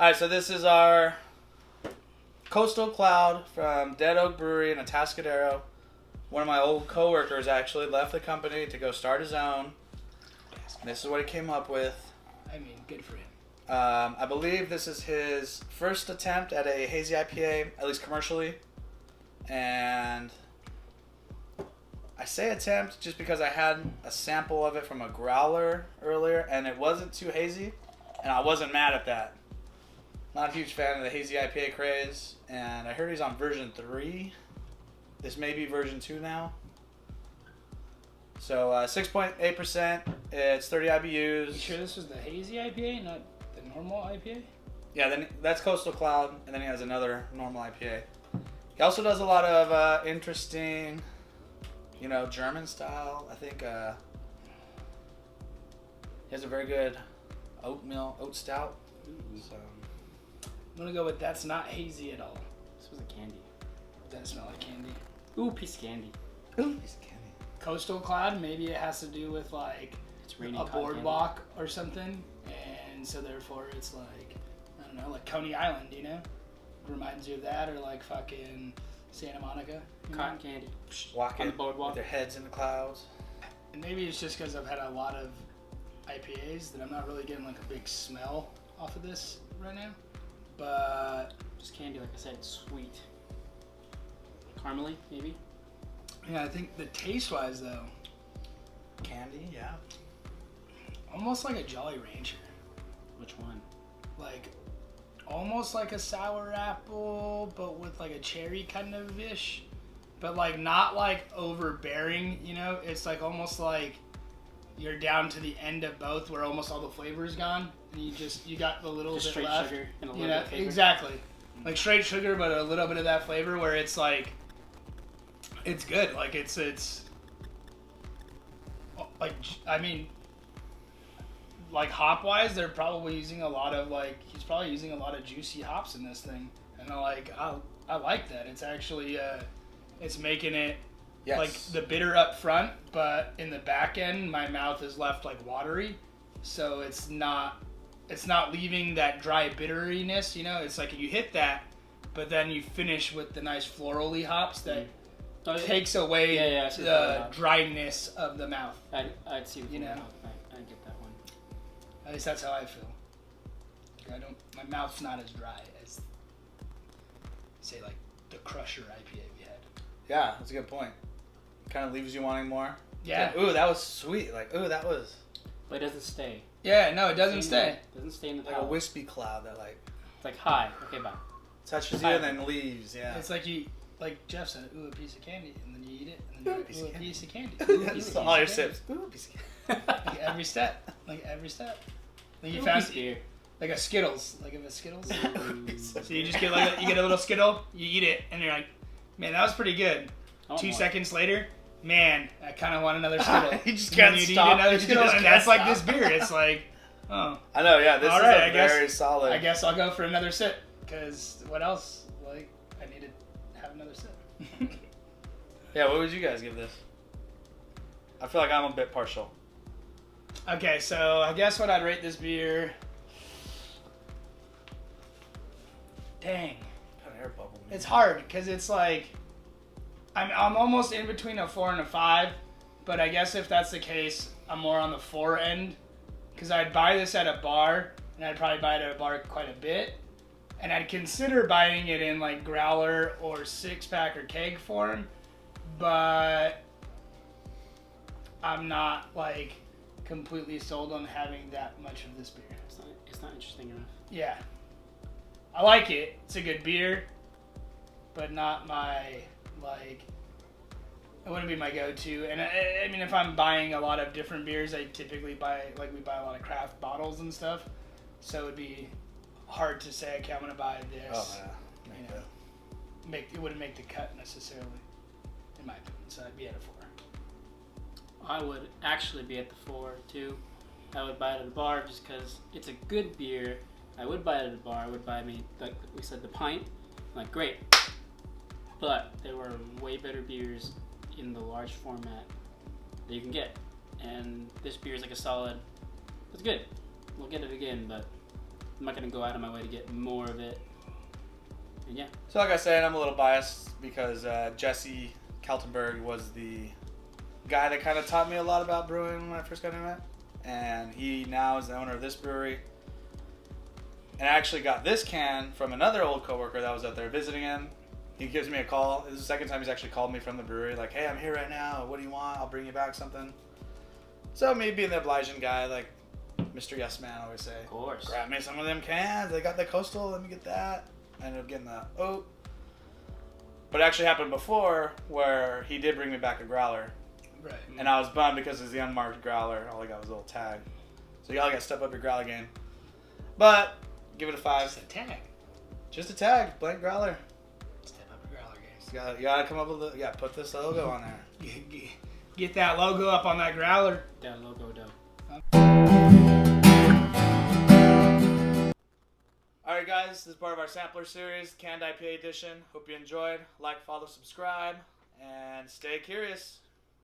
Alright, so this is our Coastal Cloud from Dead Oak Brewery in Atascadero. One of my old coworkers actually left the company to go start his own. This is what he came up with. I mean, good for him. I believe this is his first attempt at a hazy IPA, at least commercially. And I say attempt just because I had a sample of it from a growler earlier, and it wasn't too hazy, and I wasn't mad at that. Not a huge fan of the hazy IPA craze, and I heard he's on version 3. This may be version 2 now. So 6.8%. It's 30 IBUs. You sure this was the hazy IPA, not the normal IPA? Yeah, then that's Coastal Cloud, and then he has another normal IPA. He also does a lot of interesting, German style. I think he has a very good oat stout. So I'm gonna go with that's not hazy at all. This was a candy. Doesn't smell like candy. Ooh, piece of candy. Ooh, piece of candy. Coastal Cloud, maybe it has to do with like It's raining a cotton boardwalk or something, and so therefore it's like, I don't know, like Coney Island, reminds you of that, or like fucking Santa Monica. Cotton candy. Walking On the boardwalk. with their heads in the clouds. And maybe it's just because I've had a lot of IPAs that I'm not really getting like a big smell off of this right now. But Just candy, like I said, sweet. Caramely, maybe? yeah, I think the taste-wise though, Candy, yeah. almost like a Jolly Rancher. Which one? Like almost like a sour apple, but with like a cherry kind of ish. But like not like overbearing, It's like almost like you're down to the end of both where almost all the flavor is gone. And you got the little Just bit straight left. sugar and a little bit of flavor. Exactly. Like straight sugar, but a little bit of that flavor where it's like, it's good. Like it's like, I mean, like hop wise, they're probably using a lot of he's probably using a lot of juicy hops in this thing. And I like that. It's actually, it's making it Yes. like the bitter up front, but in the back end, my mouth is left like watery. So it's not leaving that dry bitteriness, It's like you hit that, but then you finish with the nice florally hops that takes away the dryness of the mouth. I'd see the know. I get that one. At least that's how I feel. My mouth's not as dry as, say, like the Crusher IPA we had. Yeah, that's a good point. Kind of leaves you wanting more. Yeah. Ooh, that was sweet. Like, ooh, that was But it doesn't stay. Yeah, no, it doesn't stay. It doesn't stay in the like a palate. wispy cloud that It's like, hi, okay, bye. touches you and then leaves. Yeah. It's like like Jeff said, ooh, a piece of candy, and then you eat it, and then Ooh, you go, ooh, a piece of candy. That's all your sips. Ooh, piece of candy. Like every step. Like you Ooh, found piece of beer. like a Skittles, like if a Skittles. So So you just get you get a little Skittle, you eat it, and you're like, man, that was pretty good. I want 2 more. seconds later, man, I kind of want another Skittle. You just And then can't you'd stop. eat another You Skittle, just and can't that's like stop. this beer. It's like, oh, I know. Yeah, this All is right, a I guess- very solid. I guess I'll go for another sip, because what else? Like, I need to have another sip. Yeah, what would you guys give this? I feel like I'm a bit partial. Okay, so I guess what I'd rate this beer. Dang. Got an air bubble. Man. It's hard because it's like I'm almost in between a 4 and a 5, but I guess if that's the case, I'm more on the 4 end because I'd buy this at a bar, and I'd probably buy it at a bar quite a bit, and I'd consider buying it in like growler or 6-pack or keg form, but I'm not like completely sold on having that much of this beer. It's not interesting enough. Yeah. I like it. It's a good beer, but not my, like, it wouldn't be my go-to. And I mean, if I'm buying a lot of different beers, I typically buy, like, we buy a lot of craft bottles and stuff. So it'd be hard to say, okay, I'm going to buy this. Oh, yeah. It wouldn't make the cut necessarily, in my opinion. So I'd be at a 4. I would actually be at the 4 too. I would buy it at a bar just because it's a good beer. I would buy it at a bar. I would buy me, like we said, the pint. I'm like, great. But there were way better beers in the large format that you can get. And this beer is like a solid, it's good. We'll get it again, but I'm not gonna go out of my way to get more of it. And yeah. So like I said, I'm a little biased because Jesse Kaltenberg was the guy that kind of taught me a lot about brewing when I first got into it. And he now is the owner of this brewery. And I actually got this can from another old coworker that was out there visiting him. He gives me a call. This is the second time he's actually called me from the brewery. Like, hey, I'm here right now. What do you want? I'll bring you back something. So me being the obliging guy, like Mr. Yes Man, I always say. Of course. Grab me some of them cans. They got the Coastal. Let me get that. I ended up getting the oat. But it actually happened before where he did bring me back a growler. Right. And I was bummed because it's the unmarked growler. All I got was a little tag. So y'all got to step up your growler game. But give it a 5. Just a tag. Just a tag. Blank growler. Step up your growler game. You gotta come up with put this logo on there. Get that logo up on that growler. That logo dope. Alright guys, this is part of our sampler series, Canned IPA edition. Hope you enjoyed. Like, follow, subscribe, and stay curious.